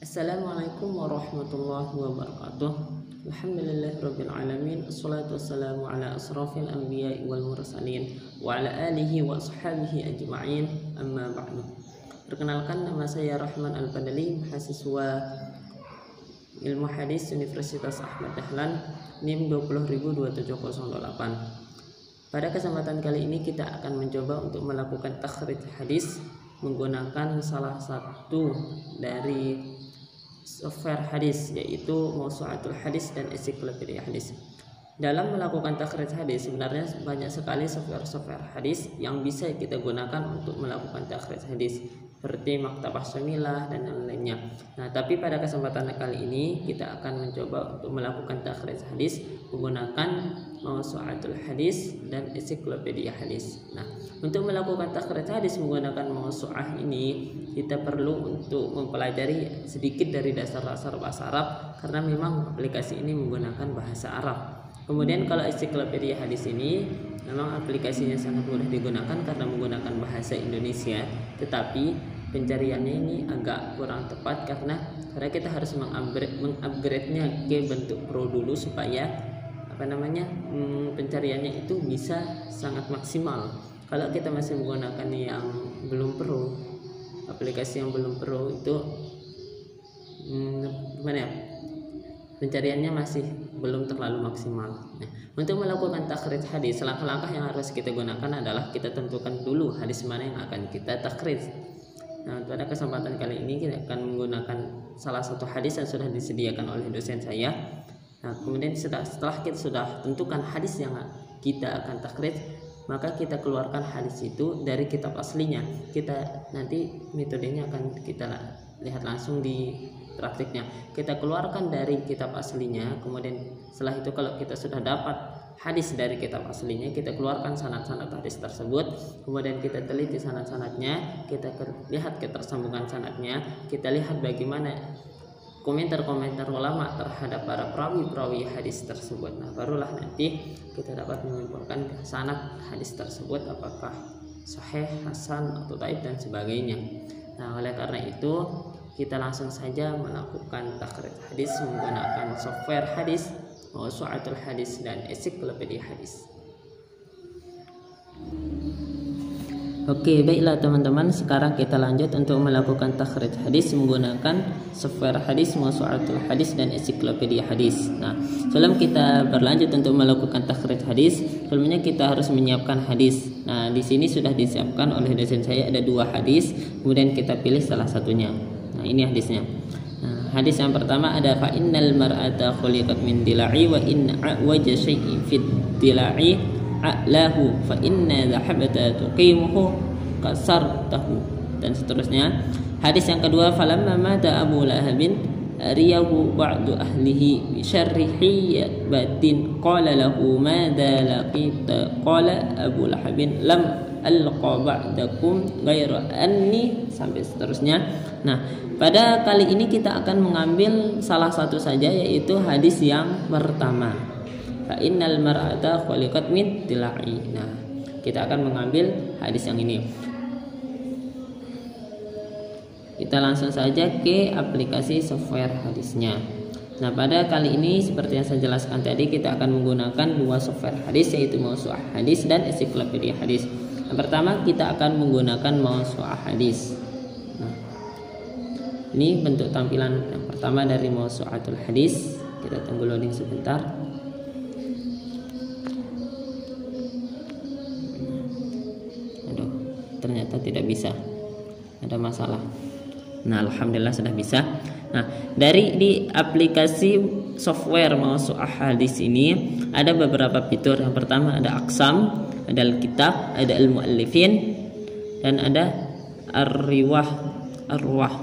Assalamualaikum warahmatullahi wabarakatuh. Alhamdulillahirabbil alamin. Wassalatu wassalamu ala asrafil anbiya'i wal mursalin wa ala alihi wa ashabihi ajma'in. Amma ba'du. Perkenalkan, nama saya Rahman Al-Badali, mahasiswa Ilmu Hadis Universitas Ahmad Dahlan, NIM 2002708. Pada kesempatan kali ini kita akan mencoba untuk melakukan takhrij hadis menggunakan salah satu dari software hadis, yaitu Mawsu'atul Hadis dan Ensiklopedia Hadis. Dalam melakukan takhrij hadis sebenarnya banyak sekali software hadis yang bisa kita gunakan untuk melakukan takhrij hadis, seperti Maktabah Syamilah dan lain-lainnya. Nah, tapi pada kesempatan kali ini kita akan mencoba untuk melakukan takhrij hadis menggunakan Mawsu'atul Hadis dan Ensiklopedia Hadis. Nah, untuk melakukan takhrij hadis menggunakan Mawsu'ah ini kita perlu untuk mempelajari sedikit dari dasar-dasar bahasa Arab, karena memang aplikasi ini menggunakan bahasa Arab. Kemudian kalau Ensiklopedia Hadis ini memang aplikasinya sangat mudah digunakan karena menggunakan bahasa Indonesia, tetapi pencariannya ini agak kurang tepat karena kita harus mengupgrade-nya ke bentuk pro dulu supaya pencariannya itu bisa sangat maksimal. Kalau kita masih menggunakan yang belum pro, aplikasi yang belum pro itu pencariannya masih belum terlalu maksimal. Nah, untuk melakukan takhrij hadis, langkah-langkah yang harus kita gunakan adalah kita tentukan dulu hadis mana yang akan kita takhrij. Nah, pada kesempatan kali ini kita akan menggunakan salah satu hadis yang sudah disediakan oleh dosen saya. Nah, kemudian setelah kita sudah tentukan hadis yang kita akan takhrij, maka kita keluarkan hadis itu dari kitab aslinya. Kita nanti metodenya akan kita lihat langsung di praktiknya. Kita keluarkan dari kitab aslinya, kemudian setelah itu kalau kita sudah dapat hadis dari kitab aslinya, kita keluarkan sanad-sanad hadis tersebut, kemudian kita teliti sanad-sanadnya, kita lihat ketersambungan sanadnya, kita lihat bagaimana komentar-komentar ulama terhadap para perawi-perawi hadis tersebut. Nah, barulah nanti kita dapat menyimpulkan sanad hadis tersebut apakah sahih, hasan, atau dhaif dan sebagainya. Nah, oleh karena itu kita langsung saja melakukan takhrij hadis menggunakan software hadis, Mawsu'atul Hadis dan Ensiklopedia Hadis. Oke, baiklah teman-teman, sekarang kita lanjut untuk melakukan takhrij hadis menggunakan software hadis, Mawsu'atul Hadis dan Ensiklopedia Hadis. Nah, sebelum kita berlanjut untuk melakukan takhrij hadis, sebelumnya kita harus menyiapkan hadis. Nah, di sini sudah disiapkan oleh dosen saya ada 2 hadis, kemudian kita pilih salah satunya. Nah, ini hadisnya. Nah, hadis yang pertama ada fa innal mar'ata khuliqat min dila'i wa inna a'waja syai'in fid dila'i a'lahu fa inna dhahabata tuqimuhu kasartahu, dan seterusnya. Hadis yang kedua, falamma mata Abu Lahabin riyahu ba'du ahlihi bi syarri hiyabatin qala lahu madza laqita qala Abu Lahabin lam alqa ba'dakum ghaira anni, sampai seterusnya. Nah, pada kali ini kita akan mengambil salah satu saja, yaitu hadis yang pertama, fa innal mar'ata khuliqat min dila'i. Nah, kita akan mengambil hadis yang ini. Kita langsung saja ke aplikasi software hadisnya. Nah, pada kali ini seperti yang saya jelaskan tadi, kita akan menggunakan 2 software hadis, yaitu Mawsu'ah Hadis dan Ensiklopedia Hadis. Yang pertama kita akan menggunakan Mawsu'ah Hadis. Nah, ini bentuk tampilan yang pertama dari Mawsu'atul Hadis. Kita tunggu loading sebentar. Aduh, ternyata tidak bisa. Ada masalah. Nah, alhamdulillah sudah bisa. Nah, di aplikasi software Mawsu'ah Hadis ini ada beberapa fitur. Yang pertama ada aqsam, ada al-kitab, ada al-muallifin, dan ada arwah.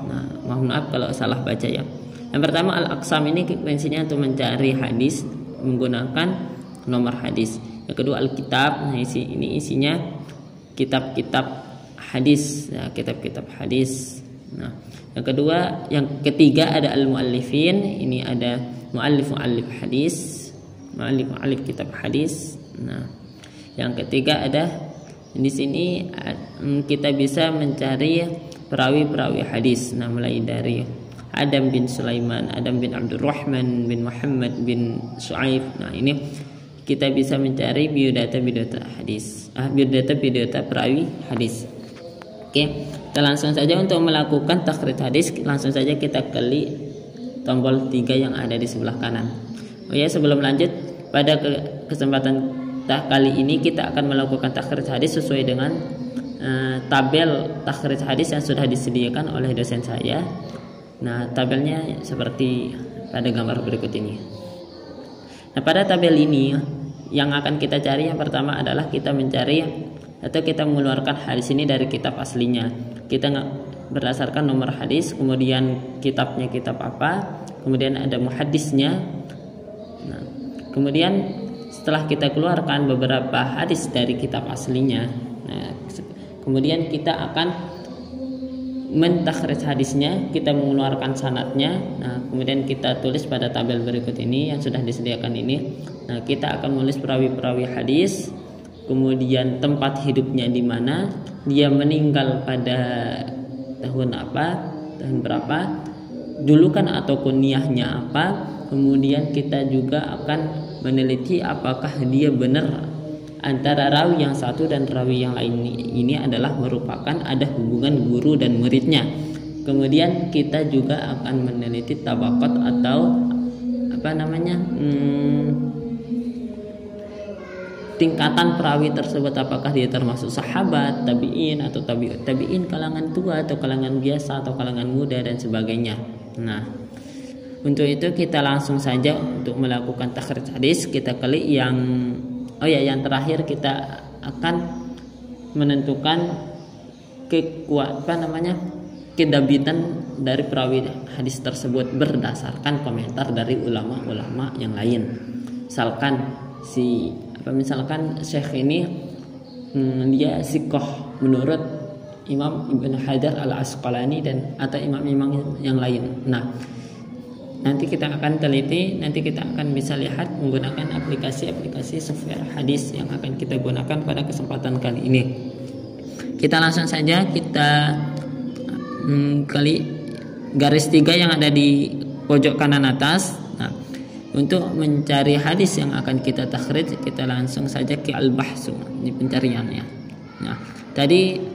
Nah, mohon maaf kalau salah baca ya. Yang pertama al-aqsam ini fungsinya untuk mencari hadis menggunakan nomor hadis. Yang kedua al-kitab, nah ini isinya kitab-kitab hadis, ya, kitab-kitab hadis. Nah, yang ketiga ada al-muallifin, ini ada muallif hadis, muallif kitab hadis. Nah, yang ketiga ada di sini kita bisa mencari perawi-perawi hadis. Nah, mulai dari Adam bin Sulaiman, Adam bin Abdurrahman bin Muhammad bin Shu'aib. Nah, ini kita bisa mencari biodata hadis, biodata perawi hadis. Oke, kita langsung saja untuk melakukan takhrij hadis, langsung saja kita klik tombol 3 yang ada di sebelah kanan. Oh ya, sebelum lanjut, pada kesempatan kali ini kita akan melakukan takhrij hadis sesuai dengan tabel takhrij hadis yang sudah disediakan oleh dosen saya. Nah, tabelnya seperti pada gambar berikut ini. Nah, pada tabel ini yang akan kita cari yang pertama adalah kita mencari atau kita mengeluarkan hadis ini dari kitab aslinya. Kita berdasarkan nomor hadis, kemudian kitabnya kitab apa, kemudian ada muhaddisnya. Nah, kemudian setelah kita keluarkan beberapa hadis dari kitab aslinya, nah, kemudian kita akan mentakhrij hadisnya, kita mengeluarkan sanadnya. Nah, kemudian kita tulis pada tabel berikut ini yang sudah disediakan ini. Nah, kita akan menulis perawi-perawi hadis, kemudian tempat hidupnya di mana, dia meninggal pada tahun apa, tahun berapa, julukan atau kunyahnya apa. Kemudian kita juga akan meneliti apakah dia benar antara rawi yang satu dan rawi yang lain ini adalah merupakan ada hubungan guru dan muridnya. Kemudian kita juga akan meneliti tabaqat atau tingkatan perawi tersebut, apakah dia termasuk sahabat, tabi'in atau tabi'in kalangan tua atau kalangan biasa atau kalangan muda dan sebagainya. Nah, untuk itu kita langsung saja untuk melakukan takhrij hadis. Kita klik yang terakhir kita akan menentukan kedabitan dari perawi hadis tersebut berdasarkan komentar dari ulama-ulama yang lain. Misalkan syekh ini dia siqah menurut Imam Ibn Hajar Al-Asqalani dan atau imam-imam yang lain. Nah, nanti kita akan teliti, nanti kita akan bisa lihat menggunakan aplikasi software hadis yang akan kita gunakan pada kesempatan kali ini. Kita langsung saja kita klik garis 3 yang ada di pojok kanan atas. Nah, untuk mencari hadis yang akan kita takhrij, kita langsung saja ke al-bahsu di pencariannya. Nah, tadi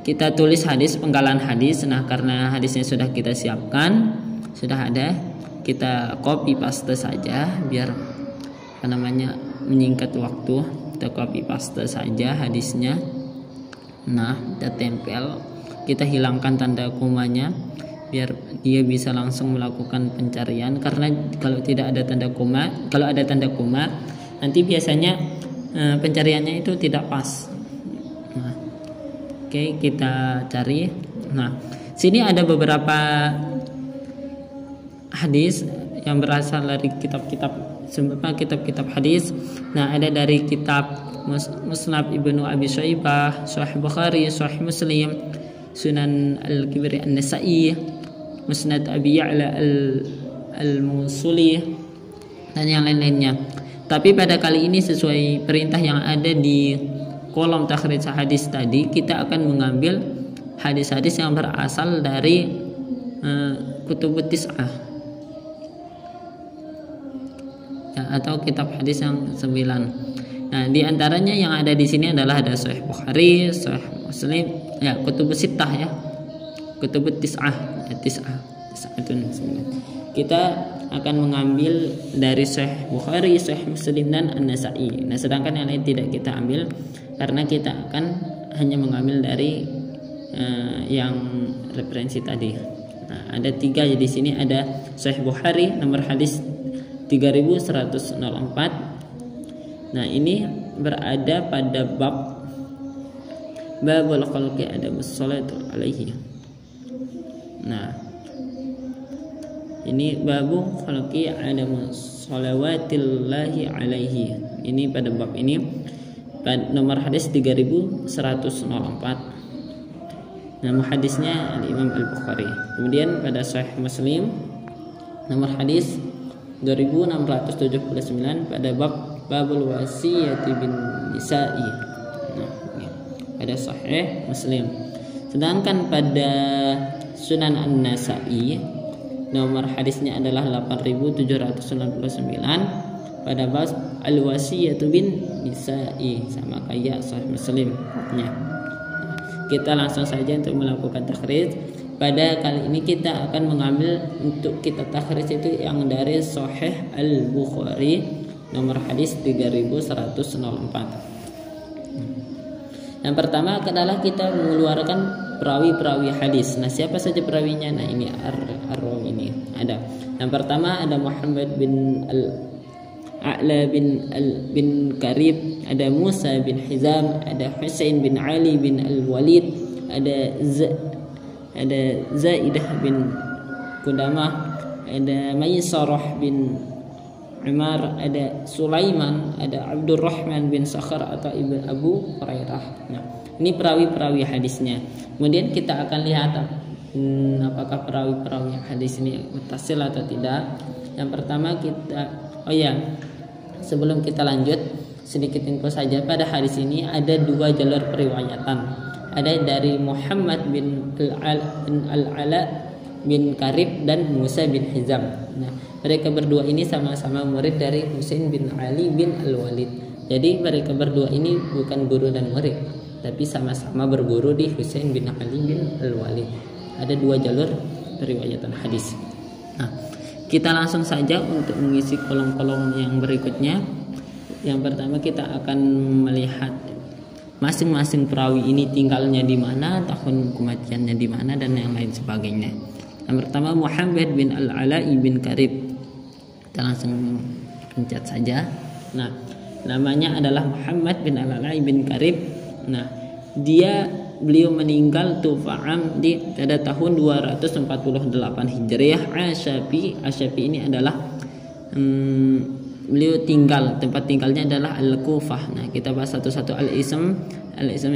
kita tulis hadis, penggalan hadis. Nah, karena hadisnya sudah kita siapkan, sudah ada, kita copy paste saja biar menyingkat waktu. Kita copy paste saja hadisnya. Nah, kita tempel, kita hilangkan tanda komanya biar dia bisa langsung melakukan pencarian. Karena kalau tidak ada tanda koma, nanti biasanya pencariannya itu tidak pas. Nah, oke, kita cari. Nah, sini ada beberapa hadis yang berasal dari kitab-kitab hadis. Nah, ada dari kitab Musnad Ibnu Abi Syaibah, Sahih Bukhari, Sahih Muslim, Sunan Al-Kibri An-Nasa'i, Musnad Abi Ya'la Al-Musuli dan yang lain-lainnya. Tapi pada kali ini sesuai perintah yang ada di kolom takhrij hadis tadi, kita akan mengambil hadis-hadis yang berasal dari kutubut tis'ah atau kitab hadis yang 9. Nah, di antaranya yang ada di sini adalah ada Sahih Bukhari, Sahih Muslim, ya kutubus sittah ya. Kutubut tis'ah, tis'atun. Kita akan mengambil dari Sahih Bukhari, Sahih Muslim dan An-Nasa'i. Nah, sedangkan yang lain tidak kita ambil karena kita akan hanya mengambil dari yang referensi tadi. Nah, ada 3 di sini, ada Sahih Bukhari nomor hadis 3104. Nah, ini berada pada babul khalqi adamus salatu alaihi. Nah, ini babu khalqi adamus salawatillahi alaihi. Ini pada bab ini nomor hadis 3104. Nama hadisnya Imam Al-Bukhari. Kemudian pada Sahih Muslim nomor hadis 2679 pada babul wasiyati bin nisa'i. Nah, pada Sahih Muslim. Sedangkan pada Sunan An-Nasa'i nomor hadisnya adalah 8799 pada bab al-wasiyatu bin nisa'i, sama kayak Sahih Muslim. Kita langsung saja untuk melakukan takhrij. Pada kali ini kita akan mengambil untuk kita takhrij itu yang dari Sahih Al-Bukhari nomor hadis 3104. Yang pertama adalah kita mengeluarkan perawi-perawi hadis. Nah, siapa saja perawinya? Nah, ini ar-rawi ini ada. Yang pertama ada Muhammad bin A'la bin Karib, ada Musa bin Hizam, ada Husain bin Ali bin Al-Walid, ada Zaidah bin Qudamah, ada Maisarah bin Umar, ada Sulaiman, ada Abdurrahman bin Sakhar atau Ibn Abu Hurairah. Nah, ini perawi-perawi hadisnya. Kemudian kita akan lihat apakah perawi-perawi hadis ini muttasil atau tidak. Yang pertama sebelum kita lanjut, sedikit info saja. Pada hadis ini ada dua jalur periwayatan. Ada dari Muhammad bin Al-Ala bin Karib dan Musa bin Hizam. Nah, mereka berdua ini sama-sama murid dari Husain bin Ali bin Al-Walid. Jadi mereka berdua ini bukan guru dan murid, tapi sama-sama berguru di Husain bin Ali bin Al-Walid. Ada dua jalur periwayatan hadis. Nah, kita langsung saja untuk mengisi kolom-kolom yang berikutnya. Yang pertama kita akan melihat masing-masing perawi ini tinggalnya di mana, tahun kematiannya di mana, dan yang lain sebagainya. Yang pertama Muhammad bin Al-Ala bin Karib. Kita langsung pencet saja. Nah, namanya adalah Muhammad bin Al-Ala bin Karib. Nah, beliau meninggal Tufa'am pada tahun 248 Hijriah. Asyafi ini adalah beliau tempat tinggalnya adalah Al-Kufah. Nah, kita bahas satu-satu. Al-Ism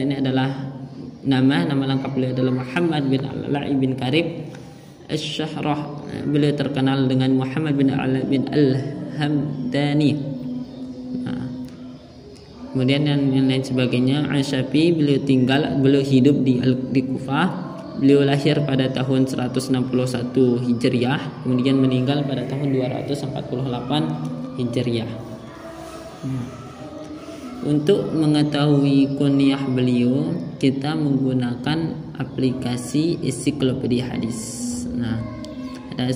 ini adalah nama lengkap beliau adalah Muhammad bin Al-Ala bin Karib Asy-Syahrah. Beliau terkenal dengan Muhammad bin Al-Ala bin Al-Hamdani. Nah, kemudian yang lain sebagainya. Asyafi beliau hidup di Kufah. Beliau lahir pada tahun 161 Hijriah, kemudian meninggal pada tahun 248 Hijriah. Untuk mengetahui kunyah beliau, kita menggunakan aplikasi ensiklopedia hadis. Nah, ada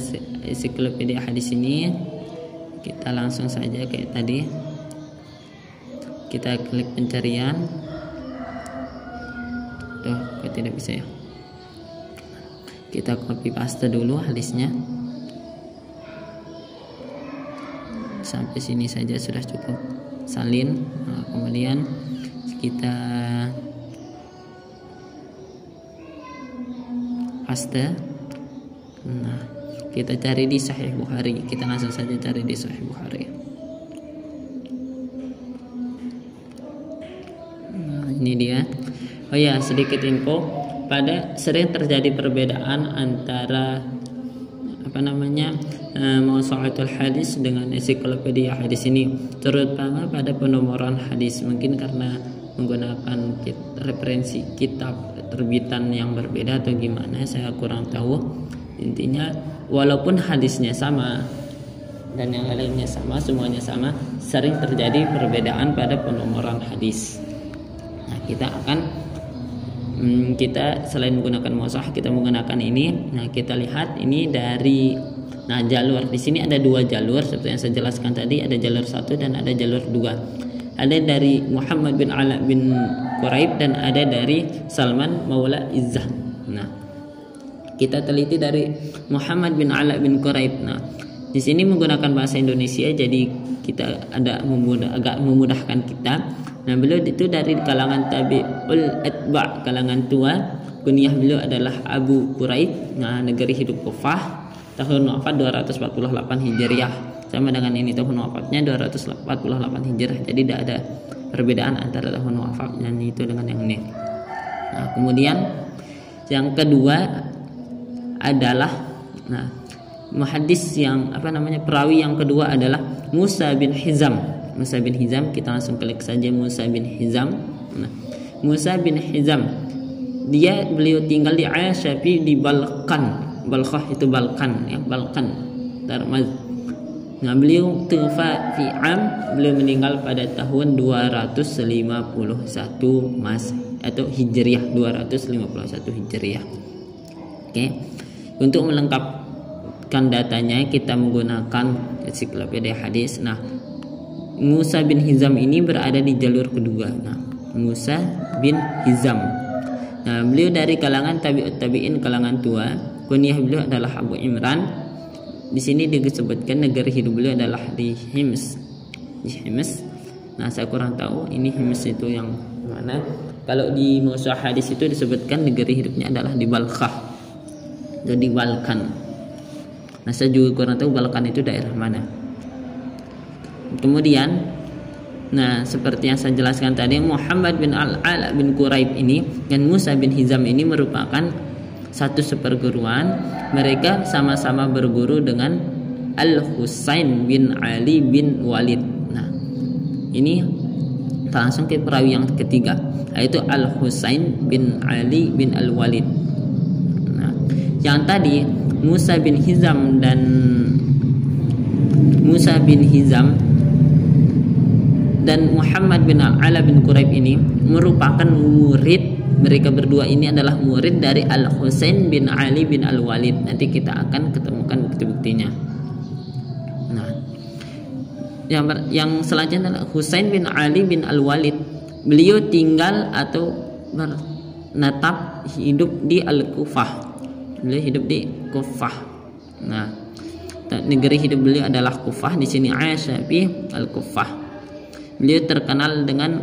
ensiklopedia hadis ini. Kita langsung saja kayak tadi. Kita klik pencarian. Kok tidak bisa ya? Kita copy paste dulu hadisnya. Sampai sini saja sudah cukup. Salin. Nah, kemudian kita paste. Nah, kita cari di Sahih Bukhari. Kita langsung saja cari di Sahih Bukhari. Nah, ini dia. Oh ya, sedikit info. Sering terjadi perbedaan antara Mawsu'atul hadis dengan ensiklopedia hadis ini, terutama pada penomoran hadis. Mungkin karena menggunakan referensi kitab terbitan yang berbeda atau gimana, saya kurang tahu. Intinya walaupun hadisnya sama dan yang lainnya sama, semuanya sama, sering terjadi perbedaan pada penomoran hadis. Nah, kita selain menggunakan mawsu'ah, kita menggunakan ini. Nah, kita lihat ini dari jalur. Di sini ada dua jalur seperti yang saya jelaskan tadi, ada jalur 1 dan ada jalur 2. Ada dari Muhammad bin Ala bin Quraib dan ada dari Salman Maula Izzah. Nah, kita teliti dari Muhammad bin Ala bin Quraib. Nah, di sini menggunakan bahasa Indonesia, jadi kita agak memudahkan kita. Nah, beliau itu dari kalangan tabi'ul atba', kalangan tua. Kunyah beliau adalah Abu Quraib. Nah, negeri hidup Kufah. Tahun wafat 248 Hijriah. Sama dengan ini tahun wafatnya 248 Hijriah. Jadi tidak ada perbedaan antara tahun wafatnya itu dengan yang ini. Nah, kemudian yang kedua adalah muhaddis perawi yang kedua adalah Musa bin Hizam. Musa bin Hizam, kita langsung klik saja Musa bin Hizam. Nah, Musa bin Hizam beliau tinggal di Asyafi di Balkan. Balkhah itu Balkan ya, Balkan Tarmaz. Nah, beliau tufa fi beliau meninggal pada tahun 251 Mas atau Hijriah, 251 Hijriah. Oke. Untuk melengkapkan datanya kita menggunakan ensiklopedia hadis. Nah, Musa bin Hizam ini berada di jalur kedua. Nah, Musa bin Hizam. Nah, beliau dari kalangan tabi'ut tabi'in, kalangan tua. Kunyah beliau adalah Abu Imran. Di sini disebutkan negara hidup beliau adalah di Hims. Di Hims. Nah, saya kurang tahu ini Hims itu yang mana. Kalau di Mushaf hadis itu disebutkan negara hidupnya adalah di Balkhah. Jadi Balkan. Nah, saya juga kurang tahu Balkan itu daerah mana. Kemudian, nah seperti yang saya jelaskan tadi, Muhammad bin Al-Ala bin Quraib ini dan Musa bin Hizam ini merupakan satu seperguruan. Mereka sama-sama berguru dengan Al-Husain bin Ali bin Walid. Nah, ini langsung ke perawi yang ketiga, yaitu Al-Husain bin Ali bin Al-Walid. Nah, yang tadi Musa bin Hizam dan Muhammad bin Al-Ala bin Quraib ini merupakan murid. Mereka berdua ini adalah murid dari Al-Husain bin Ali bin Al-Walid. Nanti kita akan ketemukan bukti-buktinya. Nah, yang selanjutnya adalah Husain bin Ali bin Al-Walid. Beliau tinggal atau menetap hidup di Al-Kufah. Beliau hidup di Kufah. Nah, negeri hidup beliau adalah Kufah. Di sini Aisyah bi Al-Kufah. Beliau terkenal dengan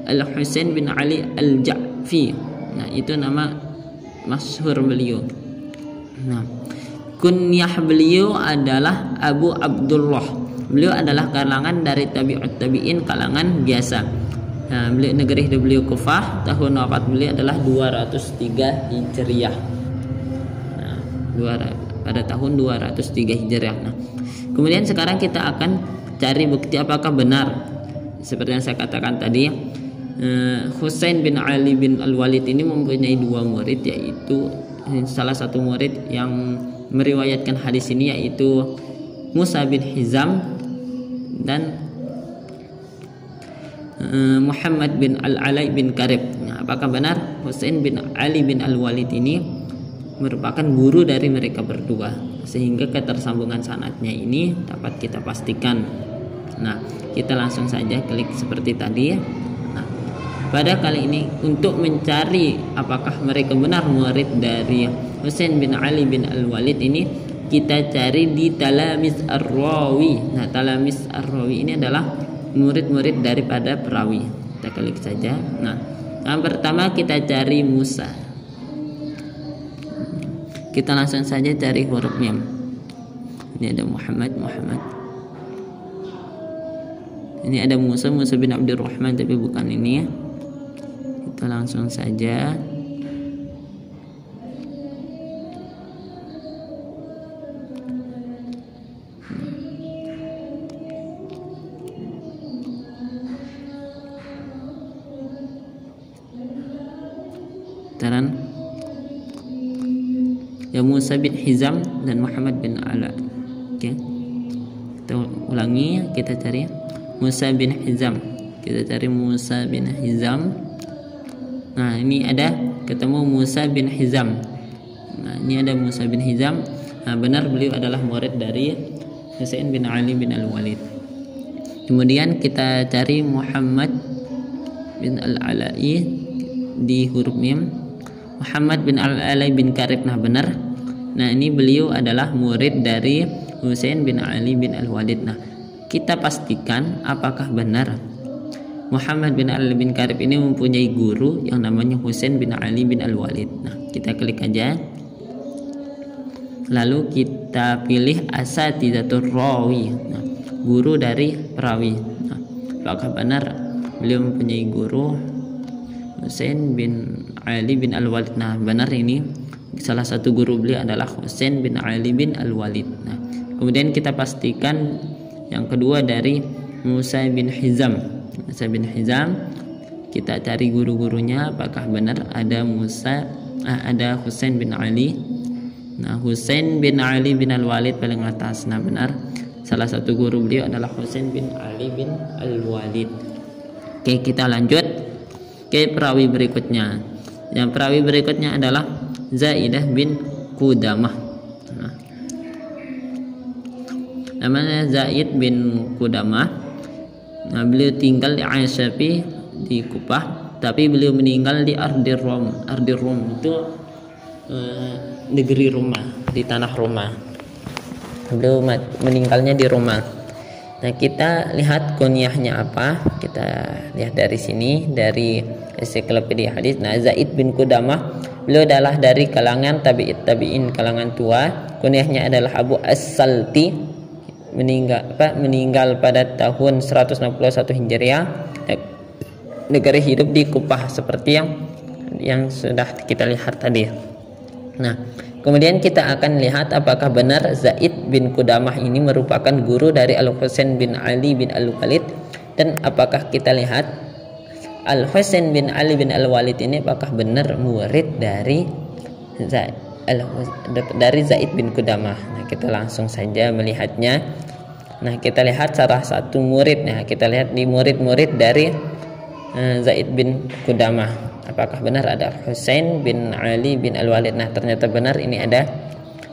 Al-Husain bin Ali Al-Ja'fi. Nah, itu nama masyhur beliau. Nah, kunyah beliau adalah Abu Abdullah. Beliau adalah kalangan dari tabi'ut tabi'in, kalangan biasa. Nah, negeri hidup beliau Kufah. Tahun wafat beliau adalah 203 Hijriah. Nah, pada tahun 203 Hijriah. Nah, kemudian sekarang kita akan cari bukti apakah benar seperti yang saya katakan tadi. Husain bin Ali bin Al-Walid ini mempunyai dua murid, yaitu salah satu murid yang meriwayatkan hadis ini yaitu Musa bin Hizam dan Muhammad bin Al-Ala bin Qarib. Nah, apakah benar Husain bin Ali bin Al-Walid ini merupakan guru dari mereka berdua, sehingga ketersambungan sanadnya ini dapat kita pastikan. Nah, kita langsung saja klik seperti tadi ya. Nah, pada kali ini untuk mencari apakah mereka benar murid dari Husain bin Ali bin Al-Walid ini, kita cari di Talamis Ar-Rawi. Nah, Talamis Ar-Rawi ini adalah murid-murid daripada perawi. Kita klik saja. Nah, yang pertama kita cari Musa. Kita langsung saja cari huruf mim. Ini ada Muhammad. Ini ada Musa bin Abdurrahman, tapi bukan ini ya. Kita langsung saja. Taran ya, Musa bin Hizam dan Muhammad bin Ala. Oke. Kita ulangi, kita cari Musa bin Hizam. Kita cari Musa bin Hizam. Nah, ini ada ketemu Musa bin Hizam. Nah, ini ada Musa bin Hizam. Nah, benar beliau adalah murid dari Husain bin Ali bin Al-Walid. Kemudian kita cari Muhammad bin Al-Ala'i di huruf mim. Muhammad bin Al-Ala bin Qarib. Nah, benar. Nah, ini beliau adalah murid dari Husain bin Ali bin Al-Walid. Nah, kita pastikan apakah benar Muhammad bin Ali bin Qarib ini mempunyai guru yang namanya Husain bin Ali bin Al-Walid. Nah, kita klik aja. Lalu kita pilih asatidatur rawi. Nah, guru dari perawi. Nah, apakah benar beliau mempunyai guru Husain bin Ali bin Al-Walid? Nah, benar, ini salah satu guru beliau adalah Husain bin Ali bin Al-Walid. Nah, kemudian kita pastikan yang kedua dari Musa bin Hizam. Musa bin Hizam, kita cari guru-gurunya apakah benar ada Musa ada Husain bin Ali. Nah, Husain bin Ali bin Al-Walid paling atas. Nah, benar. Salah satu guru beliau adalah Husain bin Ali bin Al-Walid. Oke, kita lanjut ke perawi berikutnya. Yang perawi berikutnya adalah Zaidah bin Qudamah. Nah, namanya Zaid bin Qudamah. Nah, beliau tinggal di Asyafi di Kufah, tapi beliau meninggal di Ardir Rom. Ardir Rom itu negeri Roma, di tanah Roma. Beliau meninggalnya di Roma. Nah, kita lihat kunyahnya apa? Kita lihat dari sini, dari ensiklopedia hadis. Nah, Zaid bin Qudamah, beliau adalah dari kalangan tabi'in, kalangan tua. Kunyahnya adalah Abu As-Salti, meninggal pada tahun 161 Hijriah. Negara hidup di Kufah seperti yang sudah kita lihat tadi. Nah, kemudian kita akan lihat apakah benar Zaid bin Qudamah ini merupakan guru dari Al-Husain bin Ali bin Al-Walid, dan apakah kita lihat Al-Husain bin Ali bin Al-Walid ini apakah benar murid dari Zaid bin Qudamah. Nah, kita langsung saja melihatnya. Nah, kita lihat salah satu murid. Nah, kita lihat di murid-murid dari Zaid bin Qudamah. Apakah benar ada Husain bin Ali bin Al-Walid? Nah, ternyata benar, ini ada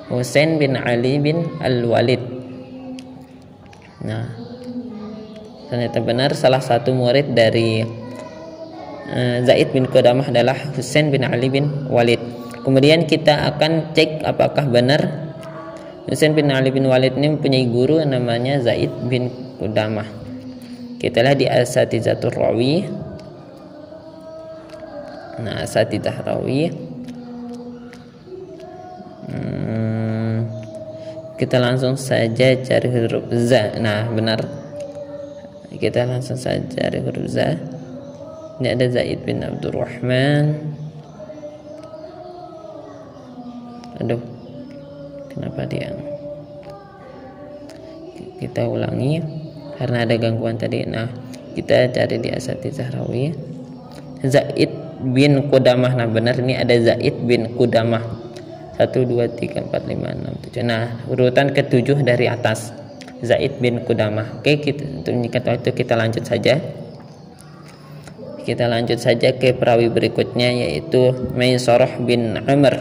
Husain bin Ali bin Al-Walid. Nah, ternyata benar salah satu murid dari Zaid bin Qudamah adalah Husain bin Ali bin Walid. Kemudian kita akan cek apakah benar Husain bin Ali bin Walid ini mempunyai guru namanya Zaid bin Qudamah. Kita lihat di Asatizatul Rawi. Nah, Asatidah Rawi. Kita langsung saja cari huruf za. Nah, benar. Kita langsung saja cari huruf za. Ini ada Zaid bin Abdurrahman. Aduh, kenapa dia? Kita ulangi karena ada gangguan tadi. Nah, kita cari di Asatidah Rawi. Zaid bin Qudamah. Nah, benar, ini ada Zaid bin Qudamah. 1 2 3 4 5 6 7. Nah, urutan ke-7 dari atas, Zaid bin Qudamah. Oke, untuk menyikat waktu kita lanjut saja. Kita lanjut saja ke perawi berikutnya, yaitu Maisarah bin Amr.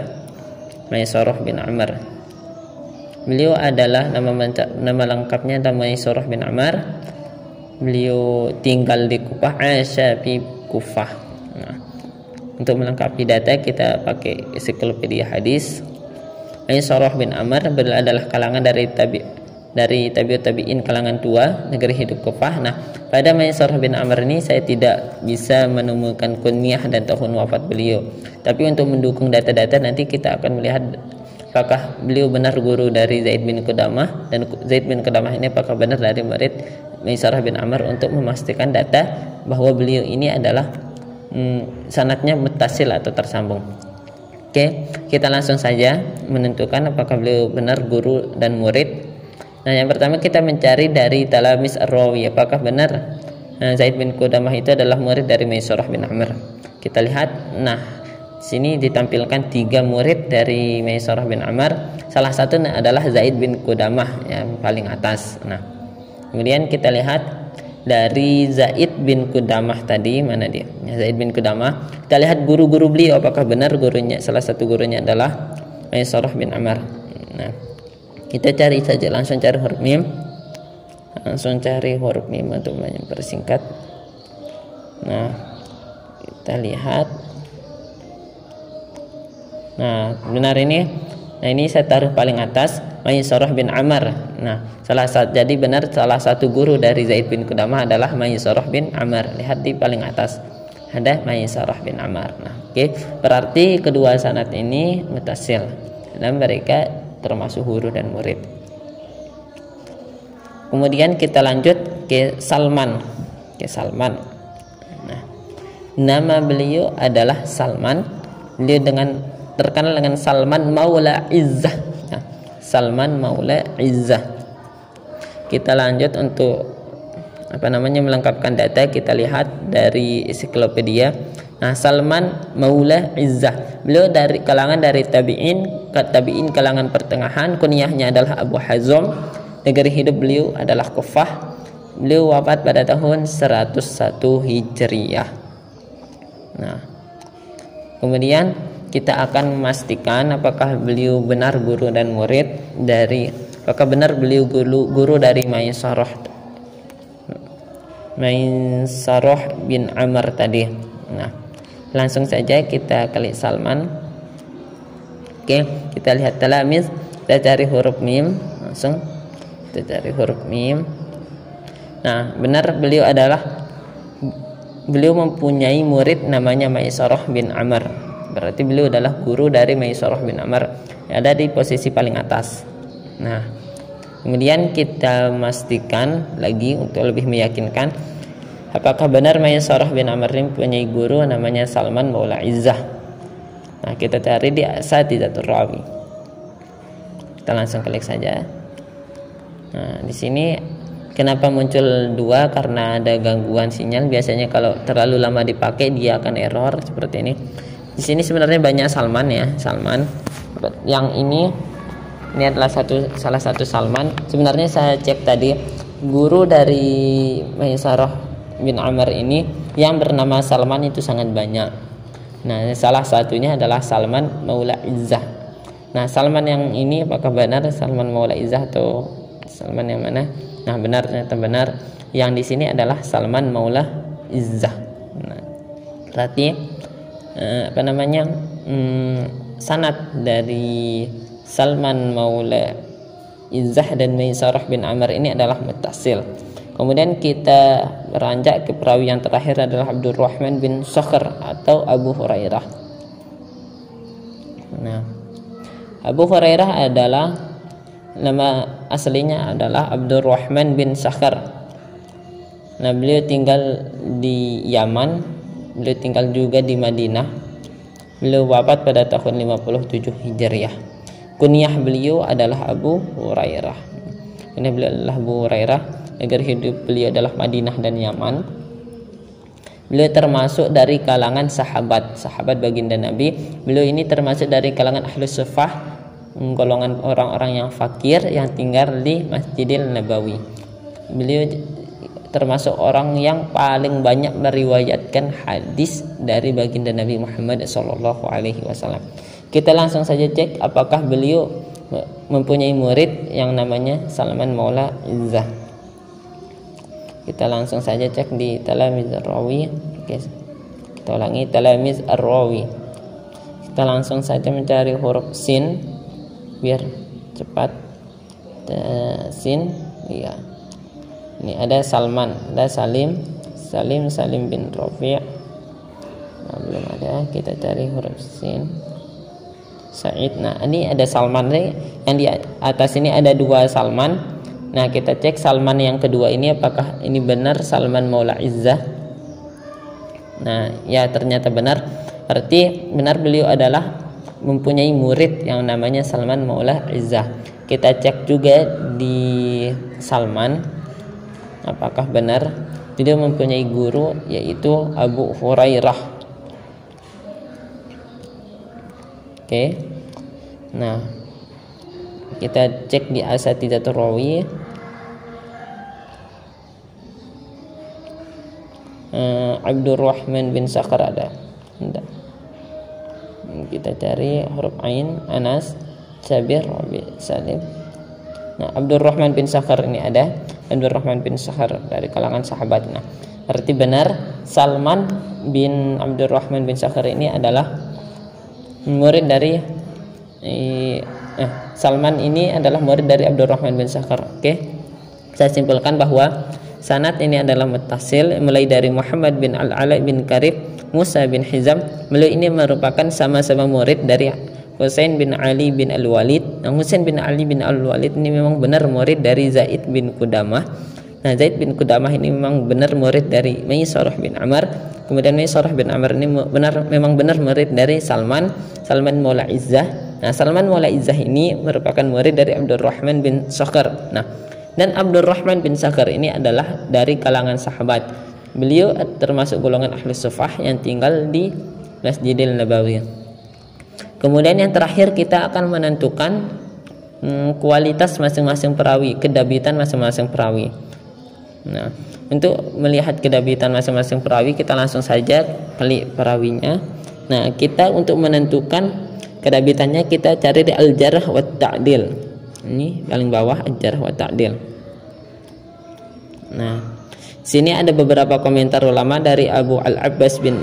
Maisarah bin Amr. Beliau adalah nama lengkapnya adalah Maisarah bin Amr. Beliau tinggal di Kufah, Asyafi Kufah. Nah, untuk melengkapi data kita pakai ensiklopedia hadis. Maisarah bin Amr adalah kalangan dari tabi'in kalangan tua, negeri hidup Kufah. Nah, pada Maisarah bin Amr ini saya tidak bisa menemukan kunyah dan tahun wafat beliau. Tapi untuk mendukung data-data nanti kita akan melihat apakah beliau benar guru dari Zaid bin Qudamah, dan Zaid bin Qudamah ini apakah benar dari murid Maisarah bin Amr, untuk memastikan data bahwa beliau ini adalah sanadnya muttasil atau tersambung. Oke, kita langsung saja menentukan apakah beliau benar guru dan murid. Nah, yang pertama kita mencari dari Talamis Ar-Rawi, apakah benar Zaid bin Qudamah itu adalah murid dari Maisarah bin Amr. Kita lihat. Nah, sini ditampilkan 3 murid dari Maisarah bin Amr. Salah satu adalah Zaid bin Qudamah yang paling atas. Nah, kemudian kita lihat dari Zaid bin Qudamah tadi, mana dia? Zaid bin Qudamah. Kita lihat guru-guru beliau, apakah benar gurunya, salah satu gurunya adalah Maisarah bin Amr. Nah, kita cari saja, langsung cari huruf mim. Langsung cari huruf mim untuk mempersingkat. Nah, kita lihat. Nah, benar ini. Nah, ini saya taruh paling atas, Maisarah bin Amr. Nah, jadi benar salah satu guru dari Zaid bin Qudamah adalah Maisarah bin Amr. Lihat di paling atas ada Maisarah bin Amr. Nah, oke, berarti kedua sanad ini mutasil dan mereka termasuk guru dan murid. Kemudian kita lanjut ke Salman. Nah, nama beliau adalah Salman. Beliau terkenal dengan Salman Maula Izzah. Nah, Salman Maula Izzah. Kita lanjut untuk melengkapkan data. Kita lihat dari ensiklopedia. Nah, Salman Maula Izzah, beliau dari kalangan dari tabi'in kalangan pertengahan, kunyahnya adalah Abu Hazm, negeri hidup beliau adalah Kufah, beliau wafat pada tahun 101 Hijriyah. Nah, kemudian kita akan memastikan apakah beliau benar guru dan murid dari, apakah benar beliau guru dari Maisarah bin Amr tadi. Nah, langsung saja kita klik Salman. Oke, kita lihat talamiz, kita cari huruf mim, langsung kita cari huruf mim. Nah, benar beliau mempunyai murid namanya Maisarah bin Amr. Berarti beliau adalah guru dari Maisarah bin Amr, yang ada di posisi paling atas. Nah, kemudian kita memastikan lagi untuk lebih meyakinkan apakah benar Maisarah bin Amr ini mempunyai guru namanya Salman Maula Izzah. Nah, kita cari di Asatidatur Rawi. Kita langsung klik saja. Nah, di sini kenapa muncul 2? Karena ada gangguan sinyal. Biasanya kalau terlalu lama dipakai dia akan error seperti ini. Di sini sebenarnya banyak Salman ya, Salman. Yang ini adalah salah satu Salman. Sebenarnya saya cek tadi, guru dari Maisarah bin Amr ini yang bernama Salman itu sangat banyak. Nah, salah satunya adalah Salman Maula Izzah. Nah, Salman yang ini apakah benar Salman Maula Izzah atau Salman yang mana? Nah, benar, ternyata benar. Yang di sini adalah Salman Maula Izzah. Nah, berarti sanad dari Salman Maula Izzah dan Maisarah bin Amr ini adalah muttasil. Kemudian kita beranjak ke perawi yang terakhir adalah Abdurrahman bin Sakhr atau Abu Hurairah. Nah, Abu Hurairah adalah nama aslinya adalah Abdurrahman bin Sakhr. Nah, beliau tinggal di Yaman, beliau tinggal juga di Madinah. Beliau wafat pada tahun 57 Hijriah. Kunyah beliau adalah Abu Hurairah. Kunyah beliau adalah Abu Hurairah. Negeri hidup beliau adalah Madinah dan Yaman. Beliau termasuk dari kalangan sahabat baginda Nabi. Beliau ini termasuk dari kalangan Ahlus Suffah, golongan orang-orang yang fakir yang tinggal di Masjidil Nabawi. Beliau termasuk orang yang paling banyak meriwayatkan hadis dari baginda Nabi Muhammad SAW. Kita langsung saja cek apakah beliau mempunyai murid yang namanya Salman Maula Izzah. Kita langsung saja cek di Talamiz Ar-Rawi. Oke, kita ulangi Talamiz Ar-Rawi. Kita langsung saja mencari huruf sin biar cepat. Sin, iya. Ini ada Salman, ada Salim bin Rafi'. Nah, belum ada. Kita cari huruf sin. Sa'id. Nah, ini ada Salman nih. Yang di atas ini ada 2 Salman. Nah, kita cek Salman yang kedua ini apakah ini benar Salman Maula Izzah. Nah, ya ternyata benar. Berarti benar beliau adalah mempunyai murid yang namanya Salman Maula Izzah. Kita cek juga di Salman apakah benar beliau mempunyai guru yaitu Abu Hurairah. Oke. Nah, kita cek di Asatidatur Rawi. Abdurrahman bin Sakhr ada. Kita cari huruf ain, Anas, Jabir, Rabi, Salim. Nah, Abdurrahman bin Sakhr ini ada. Abdurrahman bin Sakhr dari kalangan sahabat. Nah, berarti benar Salman bin Abdurrahman bin Sakhr ini adalah murid dari Salman ini adalah murid dari Abdurrahman bin Sakhr. Oke. Saya simpulkan bahwa sanad ini adalah muttasil mulai dari Muhammad bin Al-Ala bin Karib, Musa bin Hizam. Beliau ini merupakan sama-sama murid dari Husain bin Ali bin Al-Walid. Nah, Husain bin Ali bin Al-Walid ini memang benar murid dari Zaid bin Qudamah. Nah, Zaid bin Qudamah ini memang benar murid dari Maisarah bin Amr. Kemudian Maisarah bin Amr ini memang benar murid dari Salman Maula Izzah. Nah, Salman Maula Izzah ini merupakan murid dari Abdurrahman bin Sakhr. Nah, dan Abdurrahman bin Sakhr ini adalah dari kalangan sahabat. beliau termasuk golongan ahli sufah yang tinggal di Masjidil Nabawi. Kemudian yang terakhir kita akan menentukan kualitas masing-masing perawi, kedabitan masing-masing perawi. Nah, untuk melihat kedabitan masing-masing perawi kita langsung saja klik perawinya. Nah, kita untuk menentukan kedabitannya kita cari di Al-Jarh wa Ta'dil. Ini paling bawah Al-Jarh wa Ta'dil. Nah, sini ada beberapa komentar ulama dari Abu Al-Abbas bin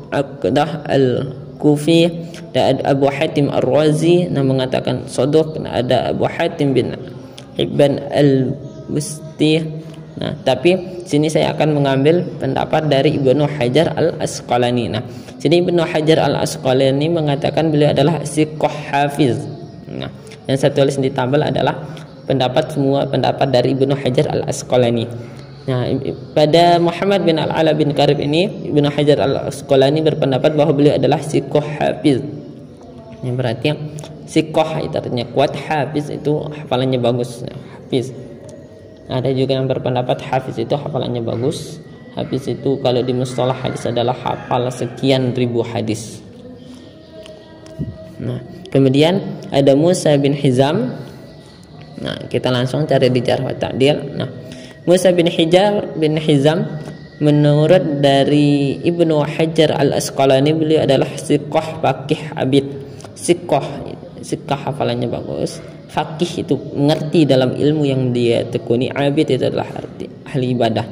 Aqdah Al-Kufi, dan Abu Hatim Ar-Razi yang mengatakan saduq, ada Abu Hatim bin Hibban Al-Busti. Nah, tapi sini saya akan mengambil pendapat dari Ibnu Hajar Al-Asqalani. Nah, sini Ibnu Hajar Al-Asqalani mengatakan beliau adalah siqah hafiz. Nah, yang saya tulis di tabel adalah semua pendapat dari Ibnu Hajar Al-Asqalani. Nah, pada Muhammad bin Al-Ala bin Karib ini Ibnu Hajar Al-Asqalani berpendapat bahwa beliau adalah siqah hafiz. Yang berarti siqah itu artinya kuat, hafiz itu hafalannya bagus. Hafiz. Ada juga yang berpendapat hafiz itu hafalannya bagus. Hafiz itu kalau di mustalah hadis adalah hafal sekian ribu hadis. Nah, kemudian ada Musa bin Hizam. Nah, kita langsung cari di Jarh wa Ta'dil. Nah, Musa bin Hizam menurut dari Ibnu Hajar Al-Asqalani beliau adalah siqah faqih abid. Siqah hafalannya bagus. Faqih itu mengerti dalam ilmu yang dia tekuni. Abid itu adalah arti ahli ibadah.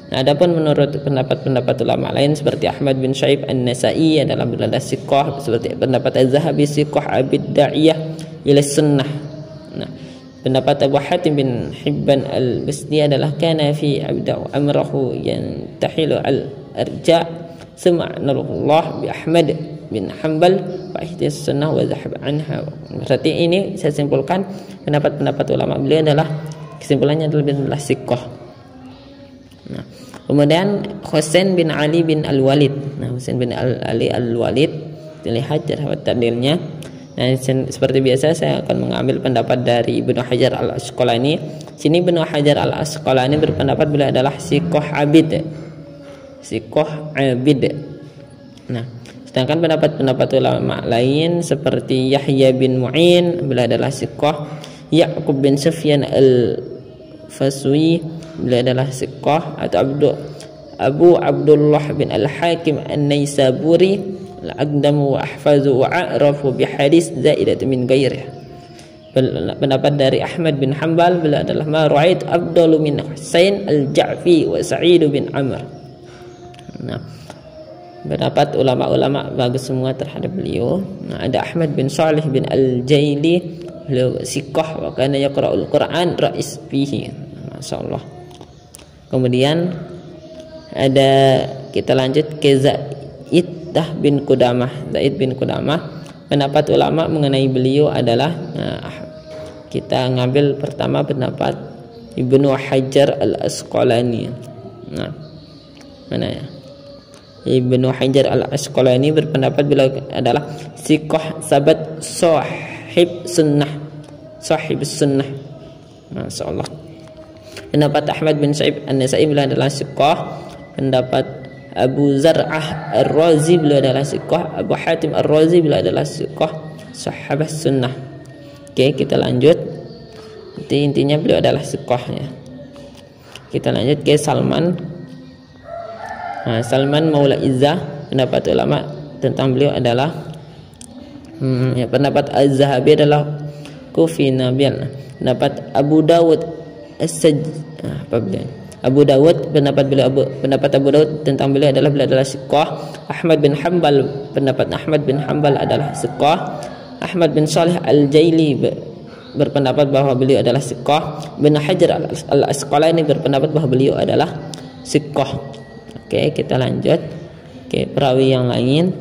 Nah, adapun menurut pendapat ulama lain seperti Ahmad bin Syaib An-Nasai adalah berada siqah, seperti pendapat Az-Zahabi siqah abid da'iyah ila sunnah. Nah, pendapat Abu Hatim bin Hibban Al-Busti adalah kana fi abda amrahu yantahilu al-arja sum'anallah bi Ahmad bin Hanbal wa ihtis sunnah wa zahab anha. Berarti ini saya simpulkan pendapat ulama beliau adalah kesimpulannya adalah siqah. Nah, kemudian Husain bin Ali bin Al-Walid. Nah, Husain bin Ali Al-Walid dilihat Jarh wa Ta'dilnya. Nah, seperti biasa saya akan mengambil pendapat dari Ibnu Hajar Al-Asqalani. Sini Ibnu Hajar Al-Asqalani berpendapat beliau adalah siqah abid. Siqah abid. Nah, sedangkan pendapat ulama lain seperti Yahya bin Mu'in beliau adalah siqah. Ya'qub bin Sufyan Al-Faswi beliau adalah siqah. Atau Abu Abdullah bin Al-Hakim An-Naisaburi al-aqdamu wa ahfazu wa a'rafu bi hadis zaidat min ghairih. Pendapat dari Ahmad bin Hanbal beliau adalah ma ra'ait afdalu min Husain al-Ja'fi wa Sa'id bin Amr. Nah, pendapat ulama-ulama bagus semua terhadap beliau. Nah, ada Ahmad bin Salih bin Al-Jaili beliau siqah wa kana yaqra'ul Qur'an ra'is fihi. Masyaallah. Kemudian ada kita lanjut ke Zaid bin Qudamah. Zaid bin Qudamah, pendapat ulama mengenai beliau adalah kita ngambil pertama pendapat Ibnu Hajar Al-Asqalani. Nah, mana ya? Ibnu Hajar Al-Asqalani berpendapat beliau adalah siqah sabat sahib sunnah. Masyaallah. Pendapat Ahmad bin Sa'ib An-Nasai beliau adalah siqah. Pendapat Abu Zar'ah Ar-Razi beliau adalah siqah. Abu Hatim Ar-Razi beliau adalah siqah sahabah sunnah. Oke, kita lanjut. Intinya beliau adalah siqah ya. Kita lanjut ke Salman. Nah, Salman Maula Izzah, pendapat ulama tentang beliau adalah pendapat Az-Zahabi adalah Kufi Nabil. Pendapat Abu Dawud Abu Dawud, pendapat Abu Dawud tentang beliau adalah siqah. Ahmad bin Hanbal, pendapat Ahmad bin Hanbal adalah siqah. Ahmad bin Salih Al-Jaili berpendapat bahwa beliau adalah siqah. Ibnu Hajar Al-Asqalani berpendapat bahwa beliau adalah siqah. Oke, kita lanjut ke perawi yang lain.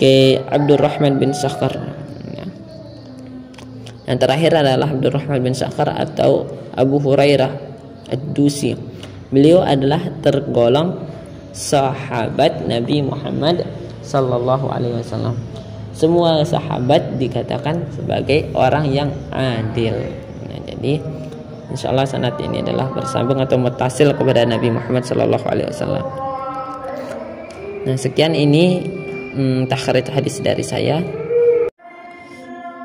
Ke Abdurrahman bin Sakhar. Yang terakhir adalah Abdurrahman bin Sakhar atau Abu Hurairah Ad-Dusi. Beliau adalah tergolong sahabat Nabi Muhammad sallallahu alaihi wasallam. Semua sahabat dikatakan sebagai orang yang adil. Nah, jadi insya Allah sanad ini adalah bersambung atau mutasil kepada Nabi Muhammad Sallallahu Alaihi Wasallam. Nah, sekian ini takhrij hadis dari saya.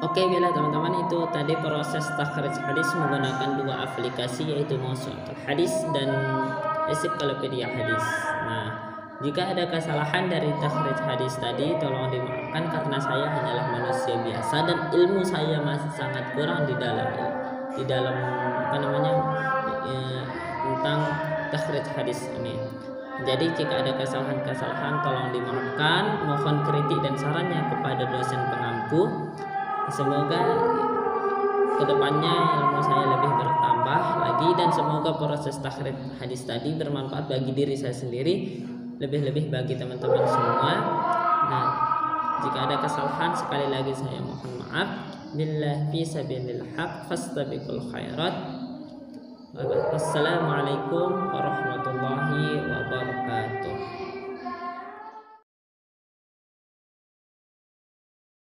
Oke, bila teman-teman itu tadi proses takhrij hadis menggunakan dua aplikasi, yaitu Mawsu'atul Hadis dan Ensiklopedia Hadis. Nah, jika ada kesalahan dari takhrij hadis tadi, tolong dimaafkan karena saya hanyalah manusia biasa dan ilmu saya masih sangat kurang di dalam tentang takhrij hadis ini. Jadi jika ada kesalahan-kesalahan tolong dimaafkan. Mohon kritik dan sarannya kepada dosen pengampu. Semoga kedepannya ilmu saya lebih bertambah lagi dan semoga proses takhrij hadis tadi bermanfaat bagi diri saya sendiri, lebih-lebih bagi teman-teman semua. Nah, jika ada kesalahan sekali lagi saya mohon maaf. Billah fi sabilil haq fastabiqul khairat. Wassalamualaikum warahmatullahi wabarakatuh.